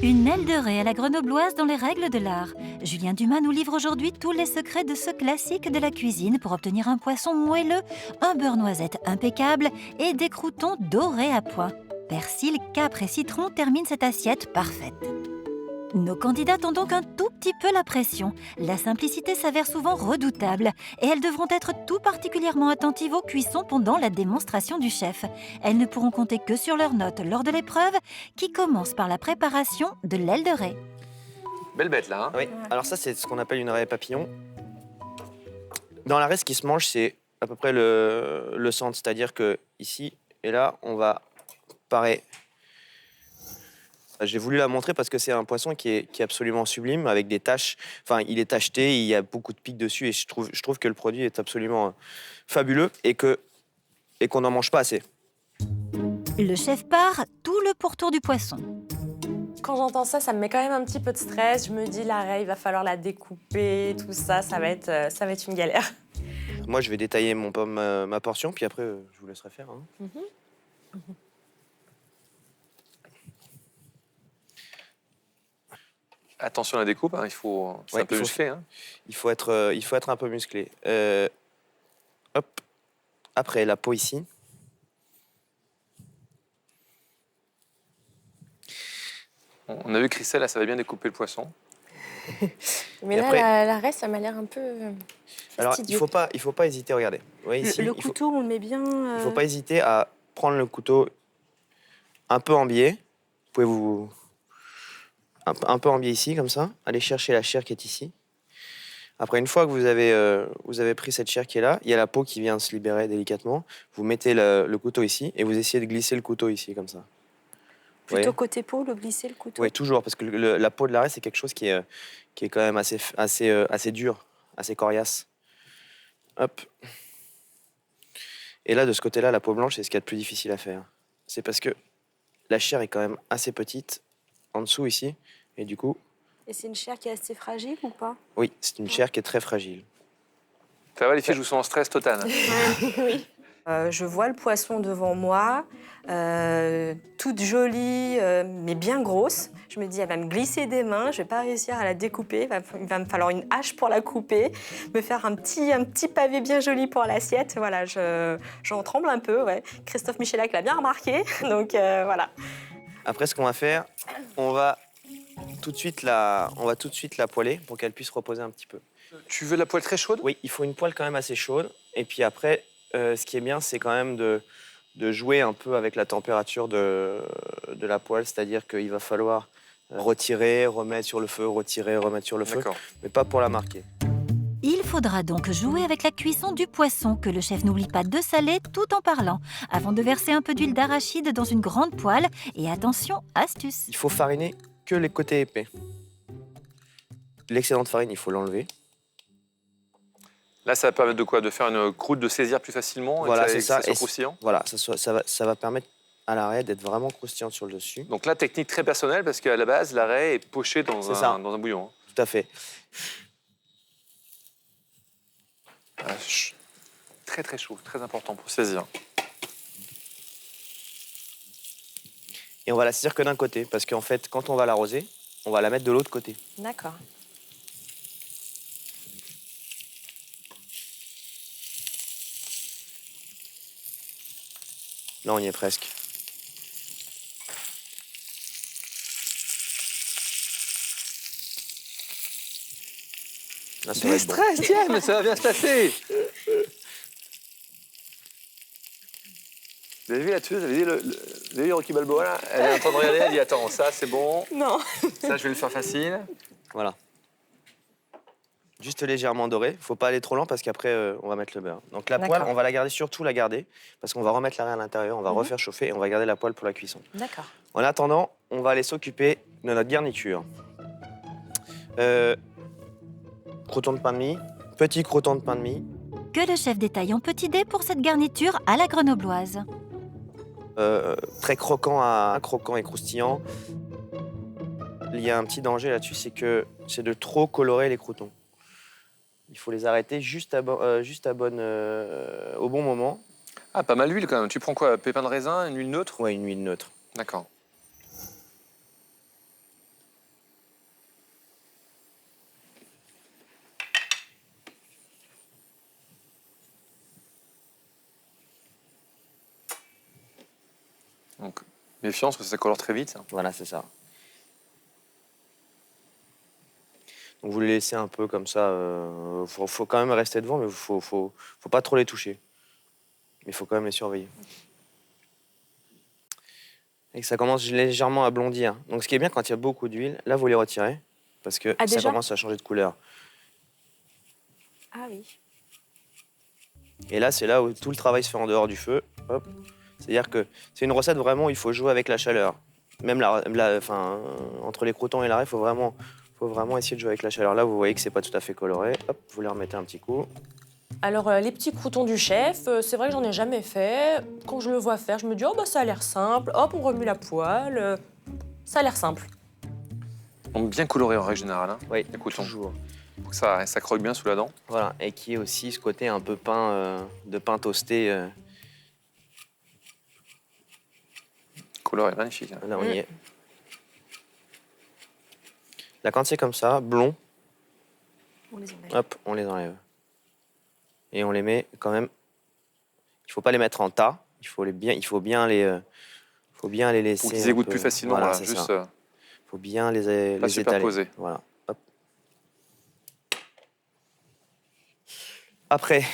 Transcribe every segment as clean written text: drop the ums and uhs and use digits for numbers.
Une aile de raie à la grenobloise dans les règles de l'art. Julien Dumas nous livre aujourd'hui tous les secrets de ce classique de la cuisine pour obtenir un poisson moelleux, un beurre noisette impeccable et des croûtons dorés à point. Persil, capre et citron terminent cette assiette parfaite. Nos candidates ont donc un tout petit peu la pression. La simplicité s'avère souvent redoutable et elles devront être tout particulièrement attentives aux cuissons pendant la démonstration du chef. Elles ne pourront compter que sur leurs notes lors de l'épreuve qui commence par la préparation de l'aile de raie. Belle bête, là. Hein. Oui, alors ça, c'est ce qu'on appelle une raie papillon. Dans la raie, ce qui se mange, c'est à peu près le centre. C'est-à-dire que ici et là, on va parer. J'ai voulu la montrer parce que c'est un poisson qui est absolument sublime, avec des taches. Enfin, il est tacheté, il y a beaucoup de pics dessus, et je trouve que le produit est absolument fabuleux et qu'on n'en mange pas assez. Le chef part, tout le pourtour du poisson. Quand j'entends ça, ça me met quand même un petit peu de stress. Je me dis, la raie, il va falloir la découper, tout ça, ça va être une galère. Moi, je vais détailler ma portion, puis après, je vous laisserai faire. Hein. Attention à la découpe, hein, c'est Ouais, un peu musclé. Hein. Il faut être un peu musclé. Hop. Après, la peau ici. On a vu Christelle, là, ça va bien découper le poisson. Mais Et là, après- la raie, ça m'a l'air un peu Alors, fastidieux. il faut pas hésiter, regardez. Vous voyez ici, Le il faut, couteau, on le met bien... il faut pas hésiter à prendre le couteau un peu en biais. Vous pouvez un peu en biais ici, comme ça. Aller chercher la chair qui est ici. Après, une fois que vous avez pris cette chair qui est là, il y a la peau qui vient se libérer délicatement. Vous mettez le couteau ici et vous essayez de glisser le couteau ici, comme ça. Vous Plutôt voyez côté peau, le glisser, le couteau. Oui, toujours, parce que la peau de la raie, c'est quelque chose qui est quand même assez dur, assez coriace. Hop. Et là, de ce côté-là, la peau blanche, c'est ce qu'il y a de plus difficile à faire. C'est parce que la chair est quand même assez petite en dessous ici, et du coup, Et c'est une chair qui est assez fragile ou pas? oui, c'est une chair qui est très fragile. Ça va, les filles, je vous sens en stress total. Hein. Je vois le poisson devant moi, toute jolie, mais bien grosse. Je me dis, elle va me glisser des mains, je vais pas réussir à la découper. Il va me falloir une hache pour la couper, me faire un petit pavé bien joli pour l'assiette. Voilà, j'en tremble un peu. Ouais. Christophe Michélac l'a bien remarqué, donc voilà. Après, ce qu'on va faire, on va tout de suite la poêler pour qu'elle puisse reposer un petit peu. Tu veux la poêle très chaude? Oui, il faut une poêle quand même assez chaude. Et puis après, ce qui est bien, c'est quand même de jouer un peu avec la température de la poêle. C'est-à-dire qu'il va falloir retirer, remettre sur le feu, retirer, remettre sur le feu. D'accord. Mais pas pour la marquer. Il faudra donc jouer avec la cuisson du poisson que le chef n'oublie pas de saler tout en parlant, avant de verser un peu d'huile d'arachide dans une grande poêle. Et attention, astuce. Il faut fariner que les côtés épais. L'excédent de farine, il faut l'enlever. Là, ça va permettre de quoi? De faire une croûte de saisir plus facilement Voilà, et c'est que ça. soit Et croustillant? voilà, ça va permettre à la raie d'être vraiment croustillante sur le dessus. Donc là, technique très personnelle, parce qu'à la base, la raie est pochée C'est ça. dans un bouillon. Hein. Tout à fait. Très très chaud, très important pour saisir. Et on va la saisir que d'un côté, parce qu'en fait, quand on va l'arroser, on va la mettre de l'autre côté. D'accord. Là, on y est presque. Là, ça va être bon. stress, tiens, mais ça va bien se passer. Vous avez vu la tueuse, vous avez vu Rocky Balboa là? Elle est en train de regarder, elle dit attends, ça c'est bon, Non. ça je vais le faire facile. Voilà. Juste légèrement doré. Faut pas aller trop lent parce qu'après, on va mettre le beurre. Donc la poêle, D'accord. on va la garder, surtout la garder, parce qu'on va remettre la raie à l'intérieur, on va refaire chauffer et on va garder la poêle pour la cuisson. D'accord. En attendant, on va aller s'occuper de notre garniture. Croûtons de pain de mie, petit croûton de pain de mie, Que le chef détaille en petit dé pour cette garniture à la grenobloise. très croquant et croustillant. Il y a un petit danger là-dessus, c'est de trop colorer les croûtons. Il faut les arrêter au bon moment. Ah, pas mal d'huile quand même. Tu prends quoi? Pépins de raisin, une huile neutre? Ouais, une huile neutre. D'accord. Méfiance, parce que ça colore très vite. Voilà, c'est ça. Donc vous les laissez un peu comme ça. Faut quand même rester devant, mais faut pas trop les toucher. Mais il faut quand même les surveiller. Et que ça commence légèrement à blondir. Donc ce qui est bien quand il y a beaucoup d'huile, là vous les retirez parce que ça déjà commence à changer de couleur. Ah oui. Et là c'est là où tout le travail se fait en dehors du feu. Hop. C'est-à-dire que c'est une recette vraiment où il faut jouer avec la chaleur. Même entre les croûtons et l'arrêt, il faut vraiment essayer de jouer avec la chaleur. Là vous voyez que c'est pas tout à fait coloré. Hop, vous les remettez un petit coup. Alors, les petits croûtons du chef, c'est vrai que j'en ai jamais fait. Quand je le vois faire, je me dis, oh, bah, ça a l'air simple. Hop, on remue la poêle. Ça a l'air simple. Donc bien coloré en règle générale. Hein, Oui, les croûtons. toujours. Pour que ça croque bien sous la dent. Voilà, et qui est aussi ce côté un peu de pain toasté. Le couleur est magnifique. Hein. Là, on y est. Là, quand c'est comme ça, blond, On les enlève. hop, on les enlève. Et on les met quand même. Il ne faut pas les mettre en tas. Il faut bien les laisser. Pour qu'ils égoutttent plus facilement. Voilà, c'est juste. ça. Il faut bien les étaler. superposer. Voilà. Hop. Après,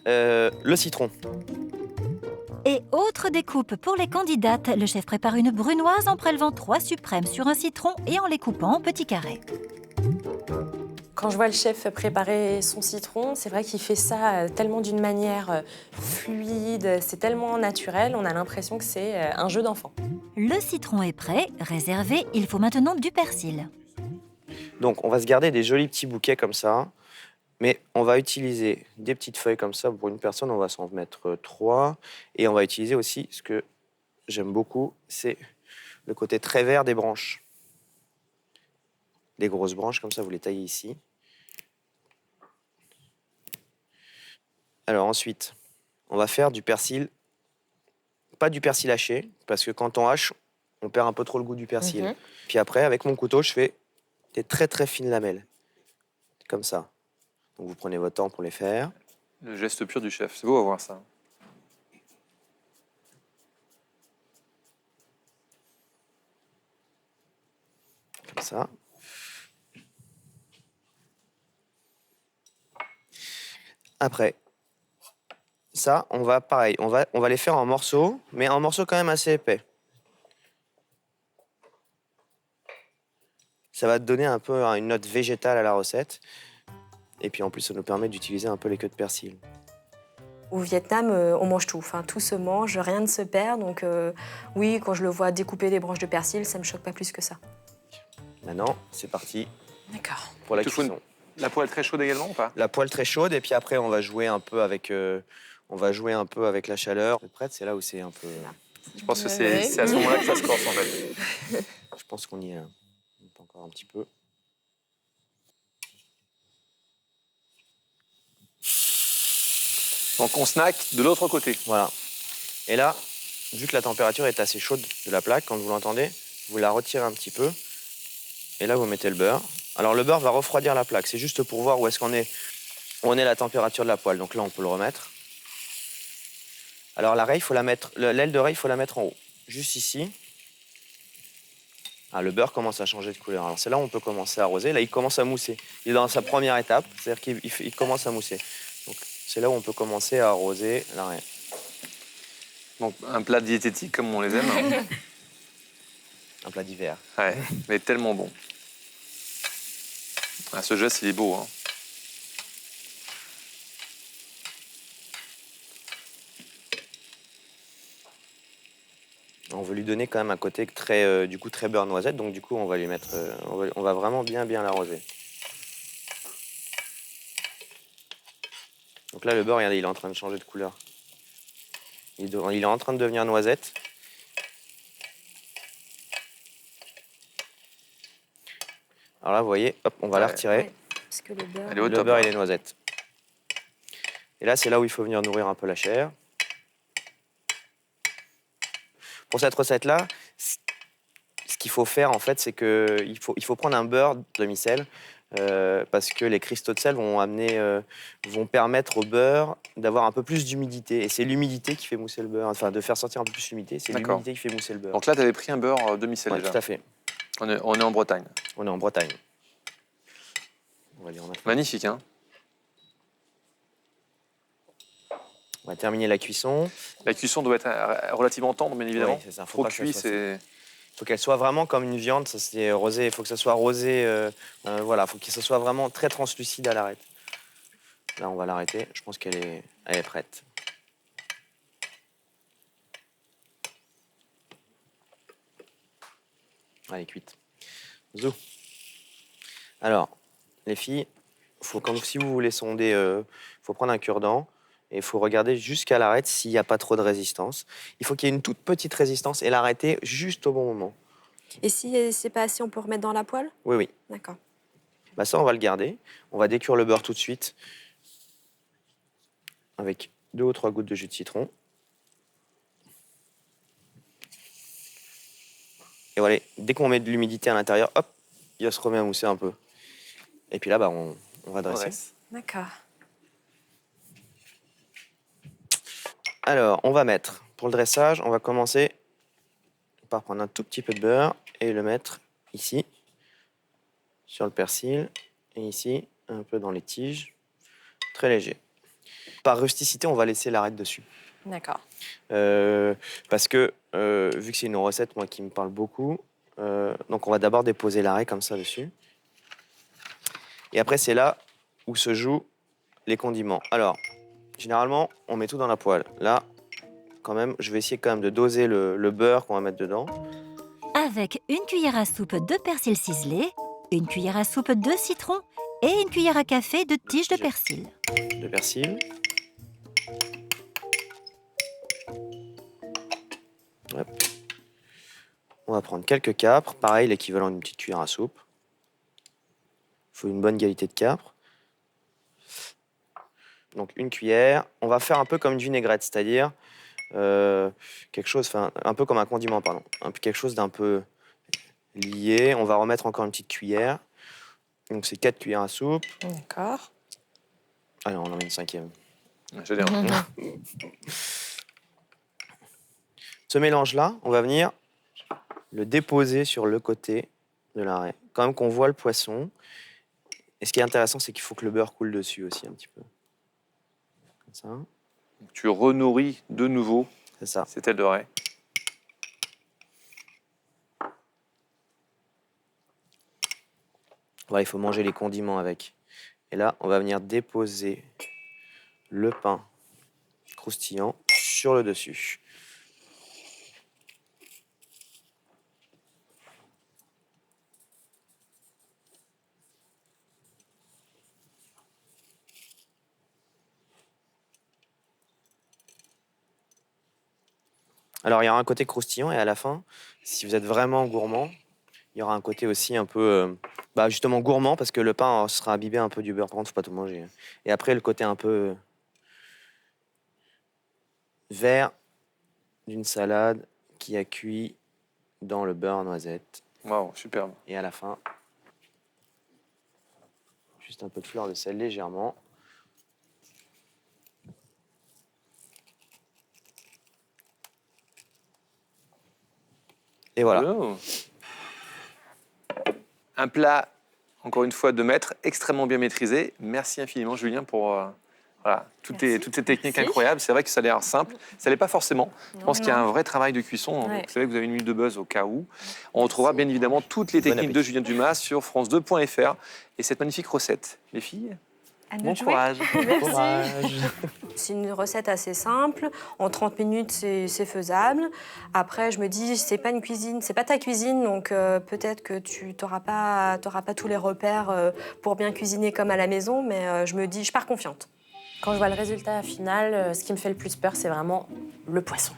le citron. Et autre découpe pour les candidates, le chef prépare une brunoise en prélevant 3 suprêmes sur un citron et en les coupant en petits carrés. Quand je vois le chef préparer son citron, c'est vrai qu'il fait ça tellement d'une manière fluide, c'est tellement naturel, on a l'impression que c'est un jeu d'enfant. Le citron est prêt, réservé, il faut maintenant du persil. Donc, on va se garder des jolis petits bouquets comme ça. Mais on va utiliser des petites feuilles comme ça. Pour une personne, on va s'en mettre 3. Et on va utiliser aussi, ce que j'aime beaucoup, c'est le côté très vert des branches. Les grosses branches, comme ça, vous les taillez ici. Alors ensuite, on va faire du persil. Pas du persil haché, parce que quand on hache, on perd un peu trop le goût du persil. Mhm. Puis après, avec mon couteau, je fais des très très fines lamelles. Comme ça. Donc vous prenez votre temps pour les faire. Le geste pur du chef. C'est beau à voir ça. Comme ça. Après, ça, on va pareil, on va les faire en morceaux, mais en morceaux quand même assez épais. Ça va te donner un peu une note végétale à la recette. Et puis en plus, ça nous permet d'utiliser un peu les queues de persil. Au Vietnam, on mange tout. Enfin, tout se mange, rien ne se perd. Donc oui, quand je le vois découper des branches de persil, ça me choque pas plus que ça. Maintenant, c'est parti D'accord. pour la Il te faut cuisson. La poêle très chaude également ou pas? La poêle très chaude, et puis après, on va jouer un peu avec la chaleur. Vous êtes prête? C'est là où c'est un peu... Je pense que Ouais. c'est à ce moment-là que ça se corse en fait. Je pense qu'on y est. On peut encore un petit peu. Donc on snack de l'autre côté. Voilà. Et là, vu que la température est assez chaude de la plaque, quand vous l'entendez, vous la retirez un petit peu. Et là, vous mettez le beurre. Alors, le beurre va refroidir la plaque. C'est juste pour voir où est-ce qu'on est, où on est la température de la poêle. Donc là, on peut le remettre. Alors, la raie, l'aile de raie, il faut la mettre en haut. Juste ici. Ah, le beurre commence à changer de couleur. Alors, c'est là où on peut commencer à arroser. Là, il commence à mousser. Il est dans sa première étape. C'est-à-dire qu'il commence à mousser. Donc, c'est là où on peut commencer à arroser la raie. Donc un plat diététique comme on les aime. Un plat d'hiver. Ouais, mais tellement bon. Ah, ce geste, il est beau. Hein. On veut lui donner quand même un côté très, très beurre noisette, donc du coup on va lui mettre, on va vraiment bien l'arroser. Donc là le beurre, regardez, il est en train de changer de couleur. Il est en train de devenir noisette. Alors là vous voyez, hop, on va la retirer. Ouais, parce que le beurre... Elle est au Le top. beurre hein. il est noisette. Et là c'est là où il faut venir nourrir un peu la chair. Pour cette recette-là, ce qu'il faut faire, en fait, c'est qu'il faut prendre un beurre demi-sel parce que les cristaux de sel vont permettre au beurre d'avoir un peu plus d'humidité. Et c'est l'humidité qui fait mousser le beurre, enfin de faire sortir un peu plus l'humidité, c'est D'accord. l'humidité qui fait mousser le beurre. Donc là, tu avais pris un beurre demi-sel Ouais, déjà. tout à fait. On est en Bretagne. On est en Bretagne. On va lui en mettre. Magnifique, hein? On va terminer la cuisson. La cuisson doit être relativement tendre, bien évidemment. Oui, c'est ça. Trop pas que ça cuit, soit- c'est... faut qu'elle soit vraiment comme une viande, ça c'est rosé, il faut que ça soit rosé, voilà, faut que ça soit vraiment très translucide à l'arrêt. Là, on va l'arrêter, je pense elle est prête. Elle est cuite. Zou. Alors, les filles, si vous voulez sonder, faut prendre un cure-dent et il faut regarder jusqu'à l'arrêt s'il n'y a pas trop de résistance. Il faut qu'il y ait une toute petite résistance et l'arrêter juste au bon moment. Et si c'est pas assez, on peut remettre dans la poêle? Oui, oui. D'accord. Bah ça, on va le garder. On va décuire le beurre tout de suite avec 2 ou 3 gouttes de jus de citron. Et voilà, dès qu'on met de l'humidité à l'intérieur, hop, il se remet à mousser un peu. Et puis là, bah, on va dresser. D'accord. Alors, on va mettre, pour le dressage, on va commencer par prendre un tout petit peu de beurre et le mettre ici, sur le persil, et ici, un peu dans les tiges, très léger. Par rusticité, on va laisser l'arête dessus. D'accord. Parce que, vu que c'est une recette, moi, qui me parle beaucoup, donc on va d'abord déposer l'arrêt comme ça dessus. Et après, c'est là où se jouent les condiments. Alors, généralement, on met tout dans la poêle. Là, quand même, je vais essayer quand même de doser le beurre qu'on va mettre dedans. Avec une cuillère à soupe de persil ciselé, une cuillère à soupe de citron et une cuillère à café de tiges de persil. De persil. Hop. On va prendre quelques capres, pareil, l'équivalent d'une petite cuillère à soupe. Il faut une bonne qualité de capre. Donc une cuillère. On va faire un peu comme une vinaigrette, c'est-à-dire quelque chose, enfin un peu comme un condiment, pardon. Quelque chose d'un peu lié. On va remettre encore une petite cuillère. Donc c'est 4 cuillères à soupe. D'accord. Allez, on en met une 5e. J'allais Ce mélange-là, on va venir le déposer sur le côté de l'arrêt. Quand même qu'on voit le poisson. Et ce qui est intéressant, c'est qu'il faut que le beurre coule dessus aussi un petit peu. Comme ça. Tu renourris de nouveau C'est ça. ces têtes de raie. Voilà, il faut manger les condiments avec. Et là, on va venir déposer le pain croustillant sur le dessus. Alors, il y aura un côté croustillant et à la fin, si vous êtes vraiment gourmand, il y aura un côté aussi un peu, justement gourmand parce que le pain sera imbibé un peu du beurre. Par contre, faut pas tout manger. Et après, le côté un peu vert d'une salade qui a cuit dans le beurre noisette. Waouh, superbe. Et à la fin, juste un peu de fleur de sel légèrement. Et voilà. Oh. Un plat, encore une fois, de maître, extrêmement bien maîtrisé. Merci infiniment, Julien, pour toutes ces techniques Merci. incroyables. C'est vrai que ça a l'air simple. Ça l'est pas forcément. Je pense qu'il y a un vrai travail de cuisson. Ouais. Vous savez que vous avez une minute de buzz au cas où. On retrouvera bien évidemment toutes les Bon techniques de appétit. Julien Dumas sur france2.fr et cette magnifique recette. Les filles, À nous bon de jouer. courage. Courage. C'est une recette assez simple. En 30 minutes, c'est faisable. Après, je me dis, c'est pas une cuisine, c'est pas ta cuisine, donc peut-être que tu t'auras pas tous les repères pour bien cuisiner comme à la maison, mais je me dis, je pars confiante. Quand je vois le résultat final, ce qui me fait le plus peur, c'est vraiment le poisson.